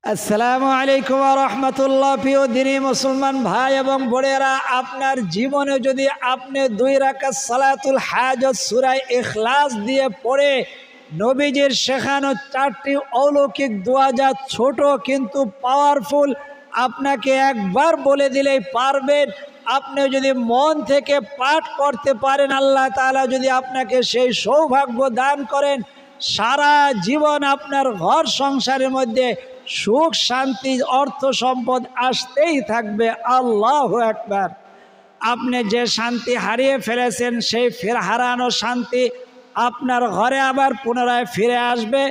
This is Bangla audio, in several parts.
আসসালামু আলাইকুম ওয়া রাহমাতুল্লাহ। প্রিয় দিনী মুসলমান ভাই এবং বোনেরা, আপনার জীবনে যদি আপনি 2 রাকাত সালাতুল হাজত সূরা ইখলাস দিয়ে পড়ে নবীজির শেখানো 4টি অলৌকিক দোয়া, যা ছোট কিন্তু পাওয়ারফুল, আপনাকে একবার বলে দিলেই পারবেন। আপনি যদি মন থেকে পাঠ করতে পারেন, আল্লাহ তাআলা যদি আপনাকে সেই সৌভাগ্য দান করেন, সারা জীবন আপনার ঘর সংসারের মধ্যে সুখ শান্তি অর্থ সম্পদ আসতেই থাকবে। আল্লাহু আকবার। আপনি যে শান্তি হারিয়ে ফেলেছেন, সেই হারানো শান্তি আপনার ঘরে আবার পুনরায় ফিরে আসবে।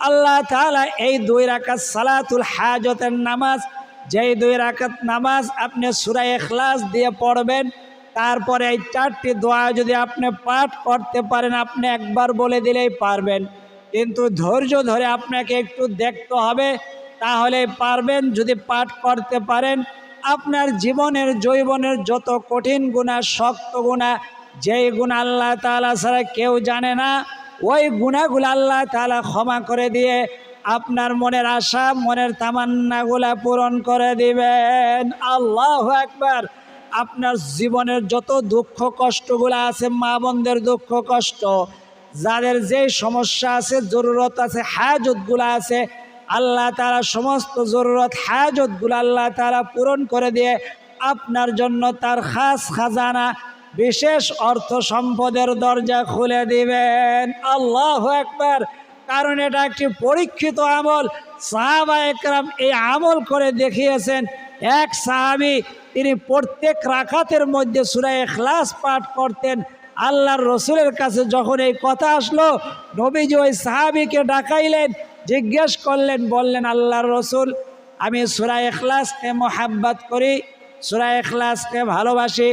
আল্লাহ তাআলা এই 2 রাকাত সালাতুল হাজতের নামাজ, যেই 2 রাকাত নামাজ আপনি সূরা ইখলাস দিয়ে পড়বেন, তারপরে এই 4টি দোয়া যদি আপনি পাঠ করতে পারেন, আপনি একবার বলে দিলেই পারবেন। কিন্তু ধৈর্য ধরে আপনাকে একটু দেখতে হবে, তাহলে পারবেন। যদি পাঠ করতে পারেন, আপনার জীবনের যৌবনের যত কঠিন গুনাহ, শক্ত গুনাহ, যেই গুনাহ আল্লাহ তাআলা ছাড়া কেউ জানে না, ওই গুনাহগুলো আল্লাহ তাআলা ক্ষমা করে দিয়ে আপনার মনের আশা, মনের তামান্নাগুলা পূরণ করে দিবেন। আল্লাহু আকবার। আপনার জীবনের যত দুঃখ কষ্টগুলো আছে, মা বোনদের দুঃখ কষ্ট, যাদের যে সমস্যা আছে, জরুরত আছে, হাজতগুলো আছে, আল্লাহ তাআলা সমস্ত জরুরত হাজতগুলো আল্লাহ তাআলা পূরণ করে দিয়ে আপনার জন্য তার খাস খাজানা, বিশেষ অর্থ সম্পদের দরজা খুলে দিবেন। আল্লাহু আকবার। কারণ এটা একটি পরীক্ষিত আমল। সাহাবায়ে কেরাম এই আমল করে দেখিয়েছেন। এক সাহাবী, তিনি প্রত্যেক রাকাতের মধ্যে সূরা ইখলাস পাঠ করতেন। আল্লাহর রসুলের কাছে যখন এই কথা আসলো, নবীজি ওই সাহাবীকে ডাকাইলেন, জিজ্ঞেস করলেন, বললেন, আল্লাহর রসুল, আমি সূরা ইখলাসকে মোহাব্বত করি, সূরা ইখলাসকে ভালোবাসি,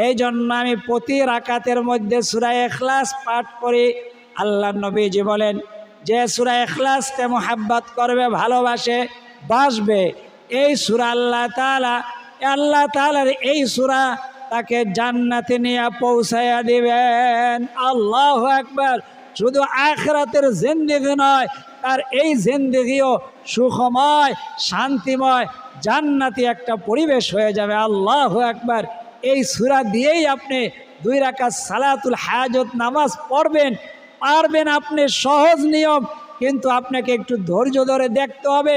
এই জন্য আমি প্রতি রাকাতের মধ্যে সূরা ইখলাস পাঠ করি। আল্লাহর নবীজি বলেন, যে সূরা ইখলাসকে মোহাব্বত করবে, ভালোবাসে, বাসবে, এই সূরা আল্লাহ তাআলার এই সূরা তাকে জান্নাতে নিয়ে পৌঁছাইয়া দিবেন। আল্লাহু আকবার। শুধু আখিরাতের জিন্দেগি নয়, তার এই জিন্দেগিও সুখময়, শান্তিময়, জান্নাতি একটা পরিবেশ হয়ে যাবে। আল্লাহু আকবার। এই সূরা দিয়েই আপনি 2 রাকাত সালাতুল হাজত নামাজ পড়বেন, পারবেন আপনি। সহজ নিয়ম, কিন্তু আপনাকে একটু ধৈর্য ধরে দেখতে হবে।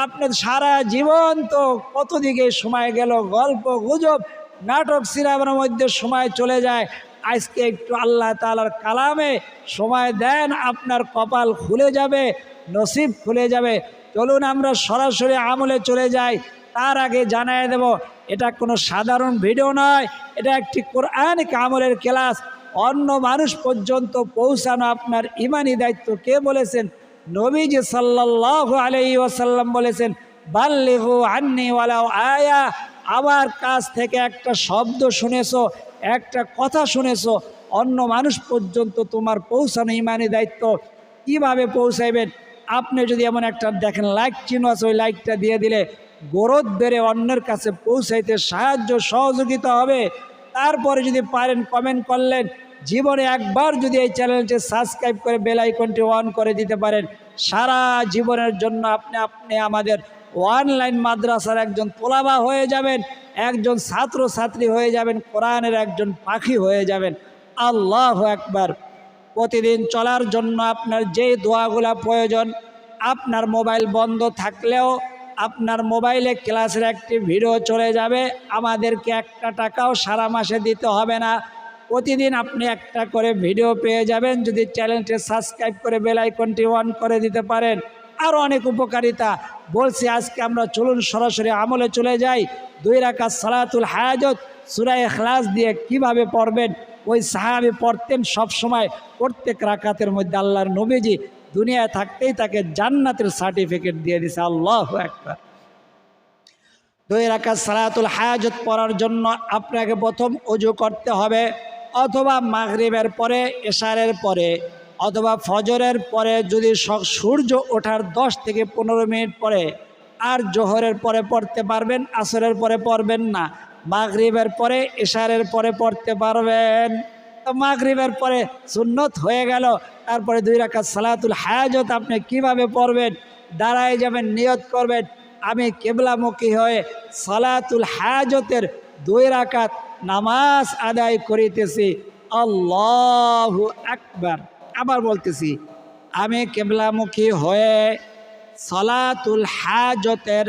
আপনার সারা জীবন তো কত দিকে সময় গেল, গল্প গুজব, নাটক সিনেমার মধ্যে সময় চলে যায়। আজকে একটু আল্লাহ তাআলার কালামে সময় দেন, আপনার কপাল খুলে যাবে, নসিব খুলে যাবে। চলুন আমরা সরাসরি আমলে চলে যাই। তার আগে জানাই দেব, এটা কোনো সাধারণ ভিডিও নয়, এটা একটি কোরআনিক আমলের ক্লাস। অন্য মানুষ পর্যন্ত পৌঁছানো আপনার ইমানি দায়িত্ব। কে বলেছেন? নবীজি সাল্লাল্লাহু আলাইহি ওয়াসাল্লাম বলেছেন, বাল্লিগু আন্নি ওয়ালাউ আয়া। আমার কাছ থেকে একটা শব্দ শুনেছো, একটা কথা শুনেছো, অন্য মানুষ পর্যন্ত তোমার পৌঁছানো ইমানি দায়িত্ব। কিভাবে পৌঁছাইবেন? আপনি যদি এমন একটা দেখেন লাইক চিহ্ন আছে, ওই লাইকটা দিয়ে দিলে গরদ বেড়ে অন্যের কাছে পৌঁছাইতে সাহায্য সহযোগিতা হবে। তারপরে যদি পারেন কমেন্ট করলেন। জীবনে একবার যদি এই চ্যানেলটি সাবস্ক্রাইব করে বেল আইকনটি অন করে দিতে পারেন, সারা জীবনের জন্য আপনি আমাদের অনলাইন মাদ্রাসার একজন তোলাবা হয়ে যাবেন, একজন ছাত্র ছাত্রী হয়ে যাবেন, কোরআনের একজন পাখি হয়ে যাবেন। আল্লাহু আকবার। প্রতিদিন চলার জন্য আপনার যে দোয়াগুলা প্রয়োজন, আপনার মোবাইল বন্ধ থাকলেও আপনার মোবাইলে ক্লাসের একটি ভিডিও চলে যাবে। আমাদেরকে 1 টাকাও সারা মাসে দিতে হবে না। প্রতিদিন আপনি একটা করে ভিডিও পেয়ে যাবেন, যদি চ্যানেলটি সাবস্ক্রাইব করে বেল আইকনটি অন করে দিতে পারেন। আরও অনেক উপকারিতা বলছি। আজকে আমরা চলুন সরাসরি আমলে চলে যাই। 2 রাকাত সালাতুল হাজত সূরা ইখলাস দিয়ে কিভাবে পড়বেন। ওই সাহাবী পড়তেন সব সময়, প্রত্যেক রাকাতের মধ্যে আল্লাহর নবীজি দুনিয়ায় থাকতেই তাকে জান্নাতের সার্টিফিকেট দিয়ে দিয়েছে। আল্লাহু আকবার। 2 রাকাত সালাতুল হাজত পড়ার জন্য আপনাকে প্রথম ওযু করতে হবে, অথবা মাগরিবের পরে, এশারের পরে, অথবা ফজরের পরে, যদি সূর্য ওঠার 10 থেকে 15 মিনিট পরে। আর জোহরের পরে পড়তে পারবেন, আসরের পরে পড়বেন না। মাগরিবের পরে, এশারের পরে পড়তে পারবেন। তো মাগরিবের পরে সুন্নত হয়ে গেল। তারপরে 2 রাকাত সালাতুল হাজত আপনি কিভাবে পড়বেন? দাঁড়ায় যাবেন, নিয়ত করবেন আমি কিবলামুখী হয়ে সালাতুল হাজতের 2 রাকাত নামাজ আদায় করিতেছি। আল্লাহু আকবার। আবার বলতেছি, আমি কিবলামুখী হয়ে সালাতুল হাজতের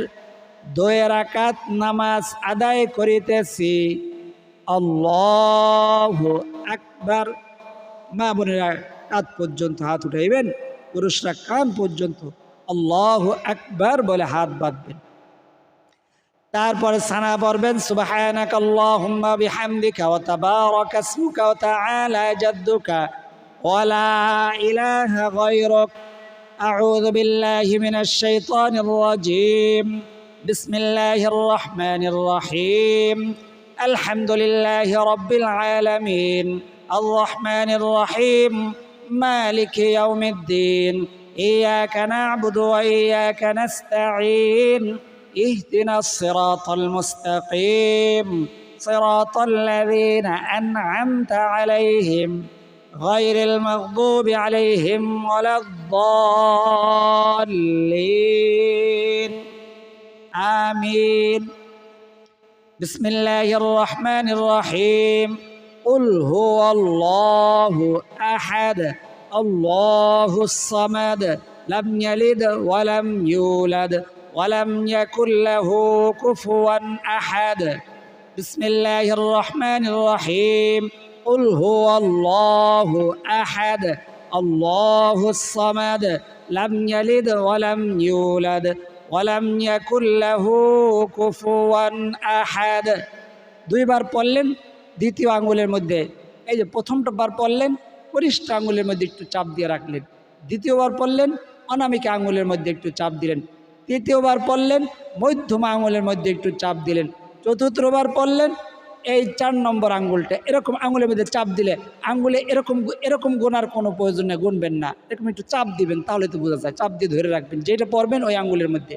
2 রাকাত নামাজ আদায় করিতেছি। আল্লাহু আকবার। মা বোনেরা কাঁধ পর্যন্ত হাত উঠাইবেন, পুরুষরা কান পর্যন্ত আল্লাহু আকবার বলে হাত বাঁধবেন। তারপরে সানা পড়বেন সুবহানাকা আল্লাহুম্মা বিহামদিকা ওয়া তাবারাকা ইসমুকা ওয়া তাআলা জাদ্দুকা ওয়া লা ইলাহা গায়রুক আউযু বিল্লাহি মিনাশ শাইতানির রাজীম বিসমিল্লাহির রহমানির রহিম আলহামদুলিল্লাহি রাব্বিল আলামিন আর রহমানির রহিম মালিকি ইয়াউমিদ্দিন ইয়্যাকা না'বুদু ওয়া ইয়্যাকা নাস্তাঈন اهدنا الصراط المستقيم صراط الذين أنعمت عليهم غير المغضوب عليهم ولا الضالين آمين بسم الله الرحمن الرحيم قل هو الله أحد الله الصمد لم يلد ولم يولد ولم يكن له كفوا أحد بسم الله الرحمن الرحيم قل هو الله أحد الله الصمد لم يلد ولم يولد ولم يكن له كفوا أحد। 2 বার পড়লেন দ্বিতীয় আঙ্গুলের মধ্যে, এই যে প্রথমটা বার পড়লেন পরিষ্ঠ আঙ্গুলের মধ্যে একটু চাপ দিয়ে রাখলেন, দ্বিতীয়বার পড়লেন অনামিকা আঙ্গুলের মধ্যে একটু চাপ দিলেন, তৃতীয়বার পড়লেন মধ্যমা আঙুলের মধ্যে একটু চাপ দিলেন, চতুর্থবার পড়লেন এই 4 নম্বর আঙ্গুলটা এরকম আঙুলের মধ্যে চাপ দিলে আঙ্গুলে এরকম গোনার কোনো প্রয়োজন নেই, গুনবেন না, এরকম একটু চাপ দিবেন তাহলে তো বোঝা যায়, চাপ দিয়ে ধরে রাখবেন যেটা পড়বেন ওই আঙ্গুলের মধ্যে।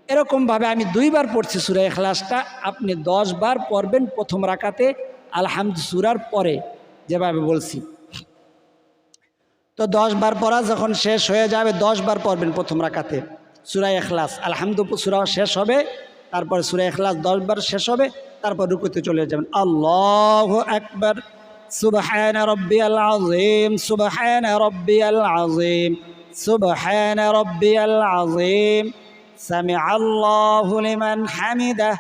এরকমভাবে আমি 2 বার পড়ছি সূরা ইখলাসটা, আপনি 10 বার পড়বেন প্রথম রাকাতে আলহামদ সূরার পরে যেভাবে বলছি। তো 10 বার পড়া যখন শেষ হয়ে যাবে 10 বার পড়বেন প্রথম রাকাতে সূরা ইখলাস, আলহামদুলিল্লাহ সূরা শেষ হবে, তারপর সূরা ইখলাস 10 বার শেষ হবে, তারপর রুকুতে চলে যাবেন। আল্লাহু আকবার সুবহান রাব্বিয়াল আযীম সুবহান রাব্বিয়াল আযীম সুবহান রাব্বিয়াল আযীম সামিআল্লাহু লিমান হামিদাহ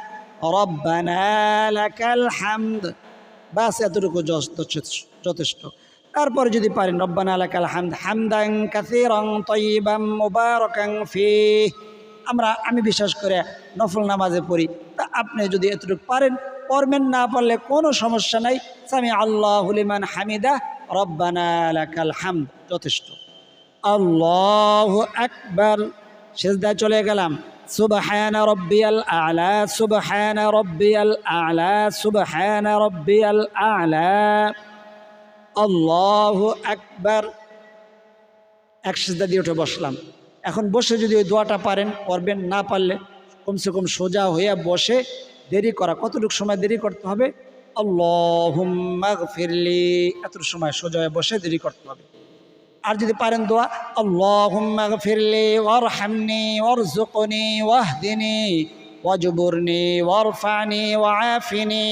রব্বানা লাকাল হামদ। বাস এতটুকু যথেষ্ট। তারপরে যদি পারেন রব্বানা লাকাল হামদ হামদান কাসীরান তাইয়িবান মুবারাকান ফীহ, আমি বিশেষ করে নফল নামাজে পড়ি, তা আপনি যদি এতটুকু পারেন পড়বেন, না পারলে কোনো সমস্যা নাই, সামি আল্লাহু লিমান হামিদাহ রব্বানা লাকাল হামদ যথেষ্ট। আল্লাহু আকবার। সিজদায় চলে গেলাম, সুবহান রাব্বিয়াল আ'লা সুবহান রাব্বিয়াল আ'লা সুবহান রাব্বিয়াল আ'লা আল্লাহু আকবার। এক সিজদা দিয়ে উঠে বসলাম। এখন বসে যদি ওই দোয়াটা পারেন পড়বেন, না পারলে কমসে কম সোজা হইয়া বসে দেরি করা, কতটুকু সময় দেরি করতে হবে, আল্লাহুম্মা গফিরলি, এতটুকু সময় সোজা হয়ে বসে দেরি করতে হবে। আর যদি পারেন দোয়া আল্লাহুম্মা গফিরলি ওয়ারহামনি ওয়ারযুকনি ওয়াহদিনি ওয়াজবুরনি ওয়ারফানি ওয়াআফিনি,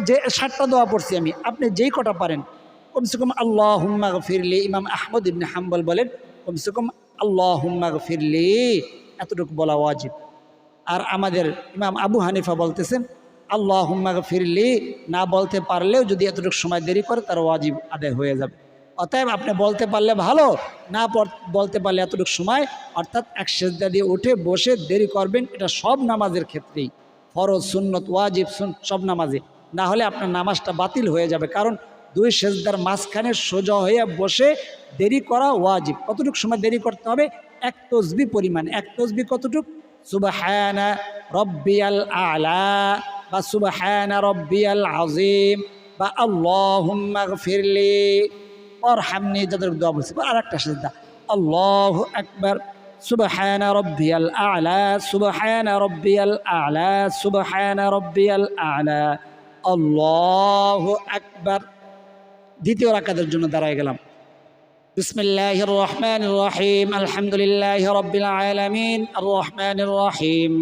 যে 7টা দোয়া পড়ছি আমি, আপনি যেই কটা পারেন কমসে কম আল্লাহুম্মা গফিরলি, ইমাম আহমদ ইবনে হাম্বল বলেন কমসে কম আল্লাহুম্মা গফিরলি এতটুকু বলা ওয়াজিব। আর আমাদের ইমাম আবু হানিফা বলতেছেন আল্লাহুম্মা গফিরলি না বলতে পারলেও যদি এতটুকু সময় দেরি করে তার ওয়াজিব আদায় হয়ে যাবে। অতএব আপনি বলতে পারলে ভালো, না বলতে পারলে এতটুকু সময় অর্থাৎ এক সিজদা দিয়ে উঠে বসে দেরি করবেন। এটা সব নামাজের ক্ষেত্রেই, ফরজ সুন্নত ওয়াজিব সব নামাজে, না হলে আপনার নামাজটা বাতিল হয়ে যাবে। কারণ 2 সিজদার মাঝখানে সোজা হয়ে বসে দেরি করা ওয়াজিব। কতটুকু সময় দেরি করতে হবে? 1 তাসবিহ পরিমাণ। 1 তাসবিহ কতটুকু? সুবহানা রাব্বিয়াল আ'লা বা সুবহানা রাব্বিয়াল আযীম বা আল্লাহুম্মা গফিরলি ওয়ারহামনি, যতটুকু দোয়া বলছি। আর একটা সিজদা আল্লাহু আকবার সুবহানা রাব্বিয়াল আ'লা সুবহানা রাব্বিয়াল আ'লা সুবহানা রাব্বিয়াল আ'লা আল্লাহু আকবার। দ্বিতীয় রাকাতের জন্য দাঁড়ায় গেলাম, বিসমিল্লাহির রহমানির রহিম আলহামদুলিল্লাহি রাব্বিল আলামিন আর রহমানির রহিম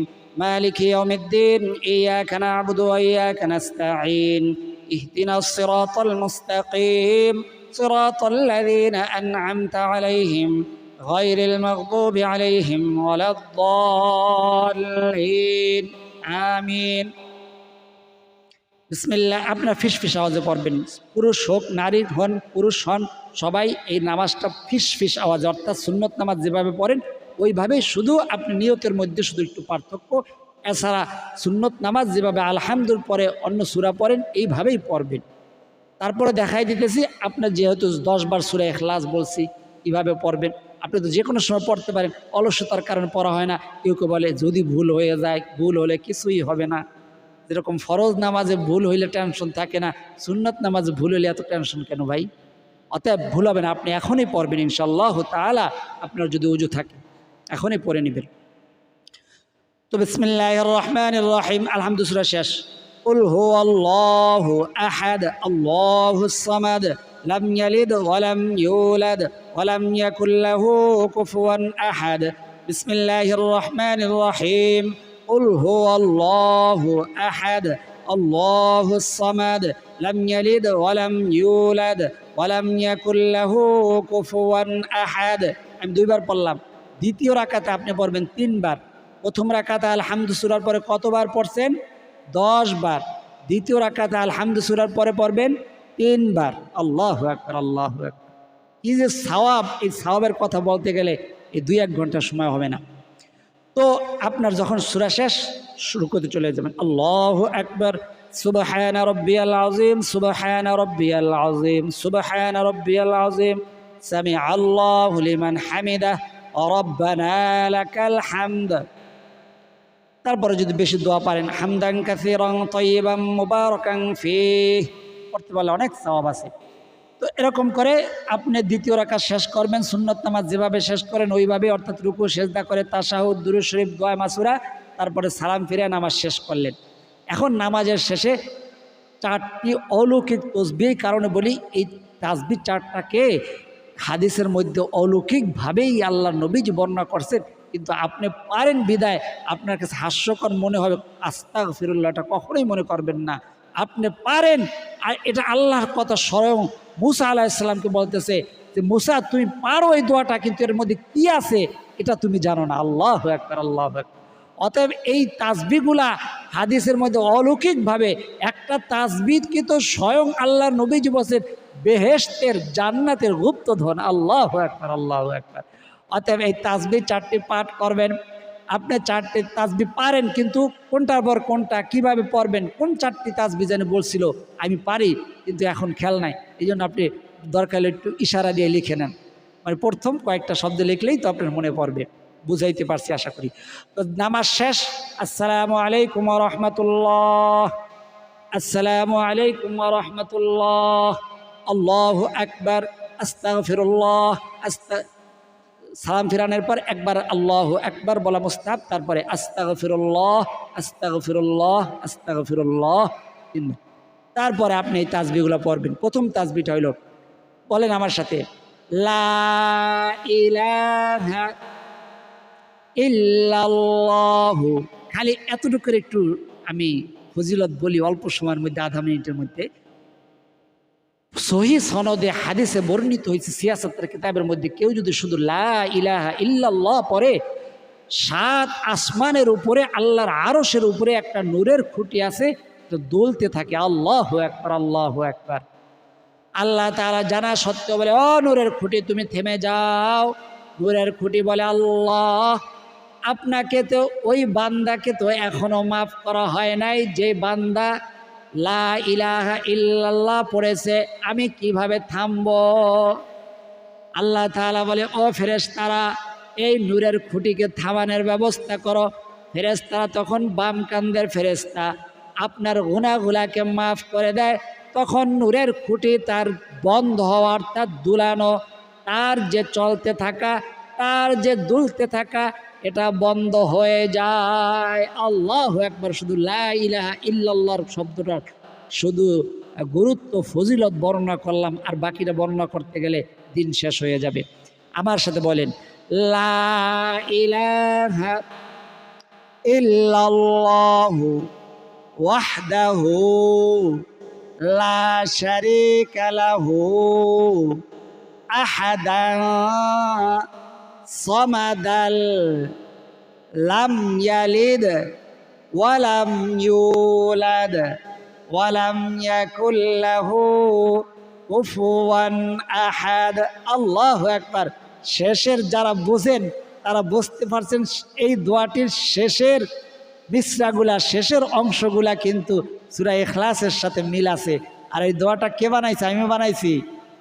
মালিকি ইয়াউমিদ্দিন ইয়াকা না'বুদু ওয়া ইয়াকা নাস্তাঈন ইহদিনাস সিরাতাল মুস্তাকিম সিরাতাল লাযীনা আন'আমতা আলাইহিম গায়রিল মাগদুবি আলাইহিম ওয়ালাদ-দাল্লিন আমিন। বিসমিল্লাহ। আপনার ফিসফিস আওয়াজে পড়বেন, পুরুষ হোক নারী হন পুরুষ হন সবাই এই নামাজটা ফিসফিস আওয়াজে, অর্থাৎ সুন্নত নামাজ যেভাবে পড়েন ওইভাবেই, শুধু আপনি নিয়তের মধ্যে শুধু একটু পার্থক্য। এছাড়া সুন্নত নামাজ যেভাবে আলহামদুল পরে অন্য সূরা পড়েন এইভাবেই পড়বেন। তারপরে দেখাই দিতেছি, আপনার যেহেতু 10 বার সূরা ইখলাস বলছি কীভাবে পড়বেন। আপনি তো যে কোনো সময় পড়তে পারেন, অলসতার কারণে পড়া হয় না। কেউ কেউ বলে যদি ভুল হয়ে যায়, ভুল হলে কিছুই হবে না। যেরকম ফরজ নামাজে ভুল হইলে টেনশন থাকে না, সুন্নত নামাজে ভুল হইলে এত টেনশন কেন ভাই? অতএব ভুল হবে না, আপনি এখনই পড়বেন ইনশাআল্লাহ তাআলা। আপনার যদি ওযু থাকে এখনই পড়ে নেবেন। তো বিসমিল্লাহির রহমানির রহিম আলহামদুলিল্লাহ সূরা শেষ। কুল হুয়াল্লাহু আহাদ আল্লাহুস সামাদ লাম ইয়ালিদ ওয়া লাম ইউলাদ ওয়া লাম ইয়াকুল লাহু কুফুয়ান আহাদ। বিসমিল্লাহির রহমানির রহিম কুল হুয়াল্লাহু আহাদ আল্লাহুস সামাদ লাম ইয়ালিদ ওয়া লাম ইউলাদ ওয়া লাম ইয়াকুল লাহু কুফুয়ান আহাদ। আমি 2 বার পড়লাম। দ্বিতীয় রাকাতে আপনি পড়বেন 3 বার। প্রথম রাকাতে আলহামদু সূরার পরে কতবার পড়ছেন? 10 বার। দ্বিতীয় রাকাতে আলহামদু সূরার পরে পড়বেন 3 বার। আল্লাহু আকবার, আল্লাহু আকবার। কি যে সওয়াব! এই সওয়াবের কথা বলতে গেলে এই 2-1 ঘন্টা সময় হবে না। তো আপনার যখন সূরা শেষ, শুরু করতে চলে যাবেন। আল্লাহু আকবার, সুবহানা রাব্বিয়াল আযীম, সুবহানা রাব্বিয়াল আযীম, সুবহানা রাব্বিয়াল আযীম, সামিআল্লাহু লিমান হামিদাহ, রব্বানা লাকাল হামদ। তারপরে যদি বেশি দোয়া পারেন, হামদান কাসীরান তাইয়িবান মুবারাকান ফীহ, পড়তে পারলে অনেক সওয়াব আছে। তো এরকম করে আপনি দ্বিতীয় রাকাত শেষ করবেন সুন্নত নামাজ যেভাবে শেষ করেন ওইভাবে, অর্থাৎ রুকু সেজদা করে তাশাহুদ, দুরূদ শরীফ, দোয়া মাসুরা, তারপরে সালাম ফিরে নামাজ শেষ করলেন। এখন নামাজের শেষে 4টি অলৌকিক তসবিহ, কারণে বলি এই তাসবিহ 4টাকে হাদিসের মধ্যে অলৌকিকভাবেই আল্লাহ নবীজি বর্ণনা করছেন, কিন্তু আপনি পারেন বিদায় আপনার কাছে হাস্যকর মনে হবে। আস্তাগফিরুল্লাহটা কখনোই মনে করবেন না। আপনি পারেন, আর এটা আল্লাহর কথা স্বয়ং মুসা আলাইহিস সালামকে বলতেছে যে মুসা তুমি পারো এই দোয়াটা, কিন্তু এর মধ্যে কি আছে এটা তুমি জানো না। আল্লাহু আকবার, আল্লাহু আকবার। অতএব এই তাসবিহগুলা হাদিসের মধ্যে অলৌকিকভাবে, একটা তাসবিহ কিন্তু স্বয়ং আল্লাহর নবীজি বলেন বেহেশতের জান্নাতের গুপ্তধন। আল্লাহু আকবার, আল্লাহু আকবার। অতএব এই তাসবিহ 4টি পাঠ করবেন। আপনি 4টি তাসবিহ পারেন, কিন্তু কোনটার পর কোনটা কিভাবে পড়বেন, কোন 4টি তাসবিহ যেন বলছিল আমি পারি কিন্তু এখন খেয়াল নাই, এই জন্য আপনি দরকার হলে একটু ইশারা দিয়ে লিখে নেন। মানে প্রথম কয়েকটা শব্দ লিখলেই তো আপনার মনে পড়বে। বুঝাইতে পারছি আশা করি। তো নামাজ শেষ। আসসালামু আলাইকুম ওয়া রাহমাতুল্লাহ, আসসালামু আলাইকুম ওয়া রাহমাতুল্লাহ, আল্লাহু আকবার, আস্তাগফিরুল্লাহ। সালাম ফিরানোর পর একবার আল্লাহু আকবার বলা মুস্তাহাব, তারপরে আস্তাগফিরুল্লাহ, আস্তাগফিরুল্লাহ, আস্তাগফিরুল্লাহ। তারপরে আপনি এই তাসবিহগুলো পড়বেন। প্রথম তাসবিহটা হইল, বলেন আমার সাথে, লা ইলাহা ইল্লাল্লাহু। খালি এতটুকু করে একটু আমি ফজিলত বলি অল্প সময়ের মধ্যে, আধা মিনিটের মধ্যে। সহিহ সনদে হাদিসে বর্ণিত হয়েছে সিয়াসতের কিতাবের মধ্যে, কেউ যদি শুধু লা ইলাহা ইল্লাল্লাহ পড়ে, 7 আসমানের উপরে আল্লাহর আরশের উপরে একটা নূরের খুঁটি আছে, তো দুলতে থাকে। আল্লাহু আকবার, আল্লাহু আকবার। আল্লাহ তাআলা জানা সত্ত্বেও বলে, ও নূরের খুঁটি তুমি থেমে যাও। নূরের খুঁটি বলে, আল্লাহ আপনাকে তো, ওই বান্দাকে তো এখনো মাফ করা হয় নাই যে বান্দা লা ইলাহা ইল্লাল্লাহ পড়েছে, আমি কিভাবে থামব? আল্লাহ তাআলা বলে, ও ফেরেশতারা এই নূরের খুঁটিকে থামানোর ব্যবস্থা করো। ফেরেশতারা তখন বাম কান্দের ফেরেশতা আপনার গুনাহগুলাকে মাফ করে দেয়। তখন নূরের খুঁটি তার বন্ধ হওয়ার, তার দুলানো, তার যে চলতে থাকা, তার যে দুলতে থাকা, এটা বন্ধ হয়ে যায়। আল্লাহু আকবার। শুধু লা ইলাহা ইল্লাল্লাহর শব্দটার শুধু গুরুত্ব ফজিলত বর্ণনা করলাম, আর বাকিটা বর্ণনা করতে গেলে দিন শেষ হয়ে যাবে। আমার সাথে বলেন, লা ইলাহা ইল্লাল্লাহু ওয়াহদাহু লা শারীকা লাহু আহাদান সামাদাল লাম ইয়ালিদ ওয়ালাম ইউলাদ ওয়ালাম ইয়াকুল লাহু কুফুয়ান আহাদ। আল্লাহু আকবার। শেষের যারা বুঝেন তারা বুঝতে পারছেন এই দোয়াটির শেষের মিসরাগুলা, শেষের অংশগুলা কিন্তু সূরা ইখলাসের সাথে মিল আছে। আর এই দোয়াটা কে বানাইছে? আমি বানাইছি।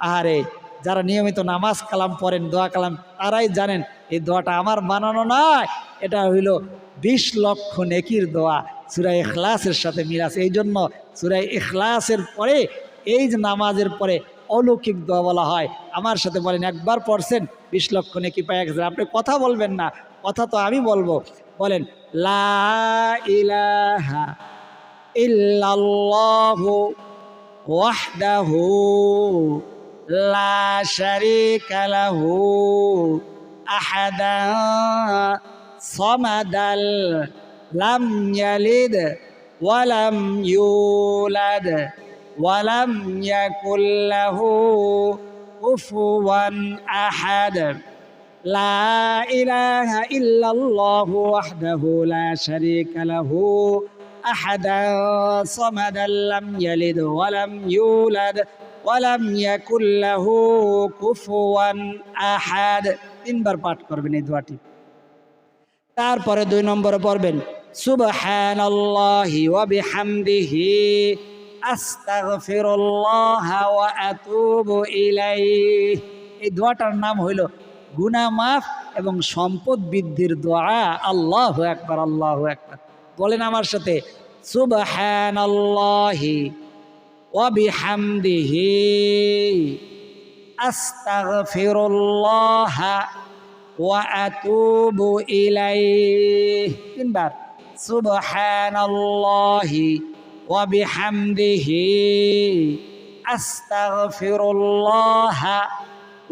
আহারে, যারা নিয়মিত নামাজ কালাম পড়েন, দোয়া কালাম, তারাই জানেন এই দোয়াটা আমার বানানো নয়, এটা হইল 20 লক্ষ নেকির দোয়া। সূরা ইখলাসের সাথে মিল আছে। এই জন্য সূরা ইখলাসের পরে, এই যে নামাজের পরে অলৌকিক দোয়া বলা হয়। আমার সাথে বলেন, একবার পড়ছেন 20 লক্ষ নেকি পেয়ে গেছেন। আপনি কথা বলবেন না, কথা তো আমি বলবো। বলেন, লা ইলাহা ইল্লাল্লাহু ওয়াহদাহু লা শারীকা লাহু আহাদান সামাদাল লাম ইয়ালিদ ওয়ালাম ইউলাদ ওয়ালাম ইয়াকুল লাহু কুফুয়ান আহাদ। লা ইলাহা ইল্লাল্লাহু ওয়াহদাহু লা শারীকা লাহু আহাদান সামাদাল লাম ইয়ালিদ ওয়ালাম ইউলাদ ওয়ালাম ইয়াকুল লাহু কুফুয়ান আহাদ। 3 বার পাঠ করবেন এই দোয়াটি। তারপরে 2 নম্বরে পড়বেন, সুবহানাল্লাহি ওয়া বিহামদিহি আস্তাগফিরুল্লাহ ওয়া আতুবু ইলাইহি। এই দোয়াটার নাম হইল গুনাহ মাফ এবং সম্পদ বৃদ্ধির দোয়া। আল্লাহু আকবার, আল্লাহু আকবার। বলেন আমার সাথে, সুবহানাল্লাহি ওয়া বিহামদিহি আস্তাগফিরুল্লাহ ওয়া আতুবু ইলাইহি। 3 বার, সুবহানাল্লাহি ওয়া বিহামদিহি আস্তাগফিরুল্লাহ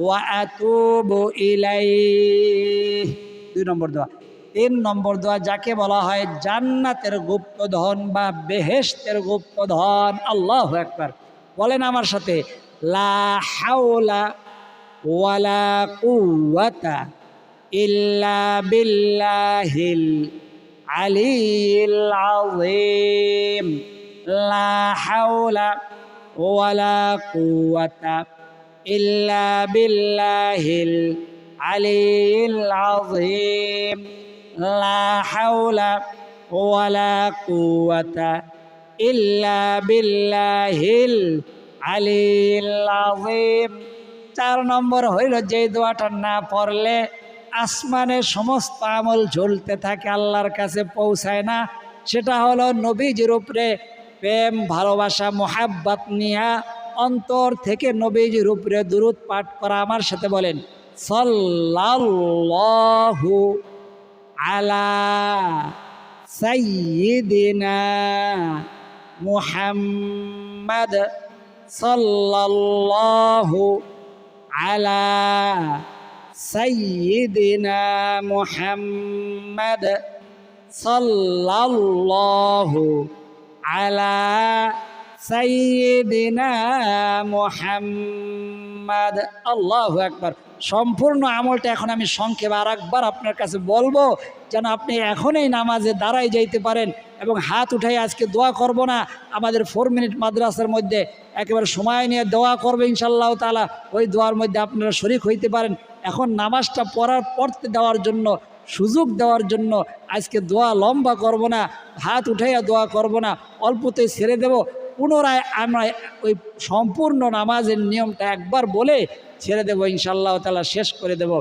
ওয়া আতুবু ইলাইহি। 2 নম্বর দোয়া। 3 নম্বর দোয়া যাকে বলা হয় জান্নাতের গুপ্তধন বা বেহেশতের গুপ্তধন। আল্লাহু আকবার। বলেন আমার সাথে, লা হাওলা ওয়ালা কুওয়াতা ইল্লা বিল্লাহিল আলিয়্যিল আযীম। লা হাওলা ওয়ালা কুওয়াতা ইল্লা বিল্লাহিল আলিয়্যিল আযীম। লা হাওলা ওয়ালা কুওয়াতা ইল্লা বিল্লাহিল আলিয়্যিল আযীম। 4 নম্বর হইল যে দোয়াটা না পড়লে আসমানের সমস্ত আমল ঝুলতে থাকে, আল্লাহর কাছে পৌঁছায় না। সেটা হলো নবীজির উপরে প্রেম, ভালোবাসা, মোহাব্বত নিয়া অন্তর থেকে নবীজির উপরে দুরূদ পাঠ করা। আমার সাথে বলেন, সাল্লাল্লাহু আলা সাইয়্যিদিনা মুহাম্মাদ সাল্লাল্লাহু আলা সাইয়্যিদিনা মুহাম্মাদ সাল্লাল্লাহু আলা সাইয়্যিদিনা মুহাম্মাদ। আল্লাহু আকবার। সম্পূর্ণ আমলটা এখন আমি সংক্ষেপে আরেকবার আপনার কাছে বলবো, যেন আপনি এখনই নামাজে দাঁড়াই যাইতে পারেন এবং হাত উঠাই আজকে দোয়া করব না। আমাদের 4 মিনিট মাদ্রাসার মধ্যে একেবারে সময় নিয়ে দোয়া করবে ইনশাআল্লাহ তাআলা। ওই দোয়ার মধ্যে আপনারা শরীক হইতে পারেন। এখন নামাজটা পড়তে দেওয়ার জন্য, সুযোগ দেওয়ার জন্য আজকে দোয়া লম্বা করব না, হাত উঠাইয়া দোয়া করব না, অল্পতেই ছেড়ে দেব। পুনরায় আমরা ওই সম্পূর্ণ নামাজের নিয়মটা একবার বলে ছেড়ে দেবো ইনশাআল্লাহ তাআলা, শেষ করে দেব।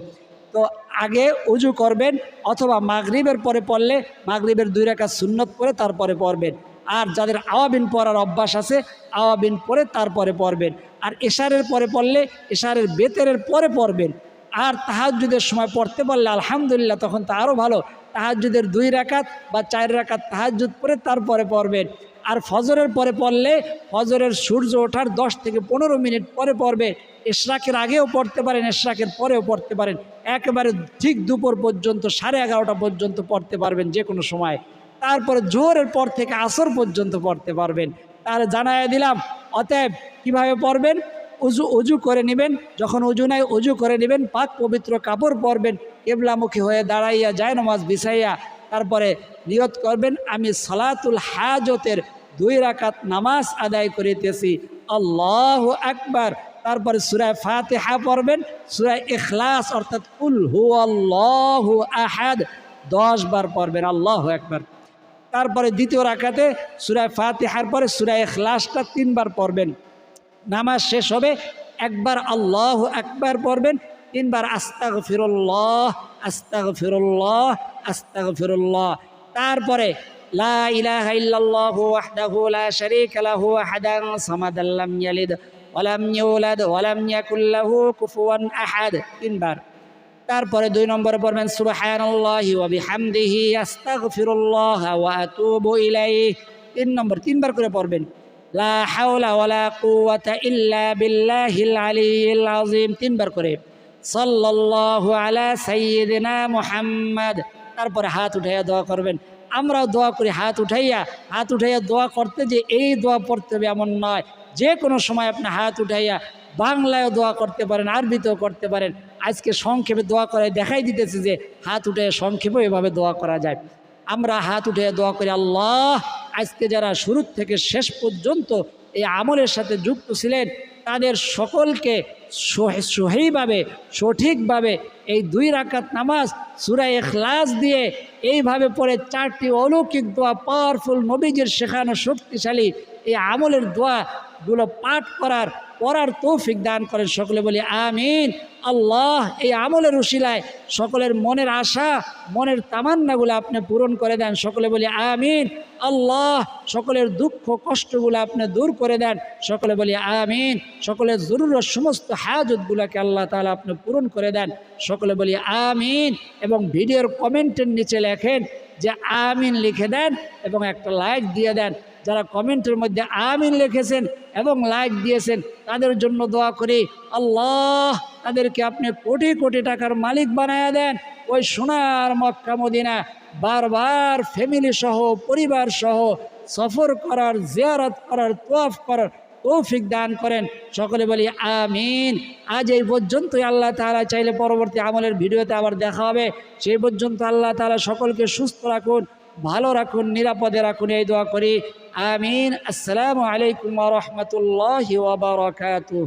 তো আগে উজু করবেন, অথবা মাগরিবের পরে পড়লে মাগরিবের 2 রাকাত সুন্নত পড়ে তারপরে পড়বেন। আর যাদের আওয়াবিন পড়ার অভ্যাস আছে, আওয়াবিন পড়ে তারপরে পড়বেন। আর এশারের পরে পড়লে এশারের বেতেরের পরে পড়বেন। আর তাহাজ্জুদের সময় পড়তে পারলে আলহামদুলিল্লাহ, তখন তো আরও ভালো। তাহাজ্জুদের 2 রাকাত বা 4 রাকাত তাহাজ্জুদ পড়ে তারপরে পড়বেন। আর ফজরের পরে পড়লে ফজরের সূর্য ওঠার 10 থেকে 15 মিনিট পরে পড়বে। ইশরাকের আগেও পড়তে পারেন, ইশরাকের পরেও পড়তে পারেন, একেবারে ঠিক দুপুর পর্যন্ত 11:30 পর্যন্ত পড়তে পারবেন যে কোনো সময়। তারপরে জোহরের পর থেকে আসর পর্যন্ত পড়তে পারবেন। তার জানায় দিলাম। অতএব কিভাবে পড়বেন? উজু করে নেবেন, যখন উজু নাই উজু করে নেবেন, পাক পবিত্র কাপড় পরবেন, কিবলামুখী হয়ে দাঁড়াইয়া যায় নামাজ বিছাইয়া তারপরে নিয়ত করবেন আমি সালাতুল হাজতের 2 রাকাত নামাজ আদায় করিতেছি, আল্লাহু আকবার। তারপরে সূরা ফাতিহা পড়বেন, সূরা ইখলাস অর্থাৎ কুল হুয়াল্লাহু আহাদ 10 বার পড়বেন, আল্লাহু আকবার। তারপরে দ্বিতীয় রাকাতে সূরা ফাতিহার পরে সূরা ইখলাসটা 3 বার পড়বেন। নামাজ শেষ হবে, একবার আল্লাহু আকবার পড়বেন, 3 বার আস্তাগফিরুল্লাহ আস্তাগফিরুল্লাহ আস্তাগফিরুল্লাহ। তারপরে লা ইলাহা ইল্লাল্লাহু ওয়াহদাহু লা শারীকা লাহু আহাদান সামাদান লাম ইয়ালিদ ওয়া লাম ইউলাদ ওয়া লাম ইয়াকুল লাহু কুফুয়ান আহাদ 3 বার। তারপরে 2 নম্বরে পড়বেন সুবহানাল্লাহি ওয়া বিহামদিহি আস্তাগফিরুল্লাহ ওয়া আতুবু ইলাইহি 3 নম্বর 3 বার করে পড়বেন। লা হাওলা ওয়ালা কুওয়াতা ইল্লা বিল্লাহিল আলিয়্যিল আযীম 3 বার করে। সাল্লাল্লাহু আলা সাইয়্যিদিনা মুহাম্মদ। তারপরে হাত উঠাইয়া দোয়া করবেন। আমরাও দোয়া করি হাত উঠাইয়া দোয়া করতে যে এই দোয়া পড়তে হবে এমন নয়, যে কোনো সময় আপনি হাত উঠাইয়া বাংলায়ও দোয়া করতে পারেন, আরবিতেও করতে পারেন। আজকে সংক্ষেপে দোয়া করে দেখাই দিতেছি যে হাত উঠাইয়া সংক্ষেপেও এভাবে দোয়া করা যায়। আমরা হাত উঠাইয়া দোয়া করি, আল্লাহ আজকে যারা শুরু থেকে শেষ পর্যন্ত এই আমলের সাথে যুক্ত ছিলেন তাদের সকলকে সহিভাবে সঠিকভাবে এই 2 রাকাত নামাজ সূরা ইখলাস দিয়ে এইভাবে পড়ে 4টি অলৌকিক দোয়া, পাওয়ারফুল নবীজির শেখানো শক্তিশালী এই আমলের দোয়াগুলো পাঠ পড়ার তৌফিক দান করেন। সকলে বলি আমিন। আল্লাহ এই আমলের উশিলায় সকলের মনের আশা মনের তামান্নাগুলো আপনি পূরণ করে দেন। সকলে বলি আমিন। আল্লাহ সকলের দুঃখ কষ্টগুলো আপনি দূর করে দেন। সকলে বলি আমিন। সকলের জরুরত সমস্ত হাজতগুলোকে আল্লাহ তাআলা আপনি পূরণ করে দেন। সকলে বলি আমিন। এবং ভিডিওর কমেন্টের নিচে লেখেন যে আমিন লিখে দেন এবং একটা লাইক দিয়ে দেন। যারা কমেন্টের মধ্যে আমিন লিখেছেন এবং লাইক দিয়েছেন তাদের জন্য দোয়া করি, আল্লাহ তাদেরকে আপনি কোটি কোটি টাকার মালিক বানায়া দেন। ওই সোনার মক্কা মদিনা বারবার ফ্যামিলি সহ পরিবার সহ সফর করার, জিয়ারত করার, তওয়াফ করার তৌফিক দান করেন। সকলে বলি আমিন। আজ এই পর্যন্তই। আল্লাহ তাআলা চাইলে পরবর্তী আমলের ভিডিওতে আবার দেখা হবে। সেই পর্যন্ত আল্লাহ তাআলা সকলকে সুস্থ রাখুন, ভালো রাখুন, নিরাপদে রাখুন, এই দোয়া করি আমিন। আসসালামু আলাইকুম ওয়া রাহমাতুল্লাহি ওয়া বারাকাতুহু।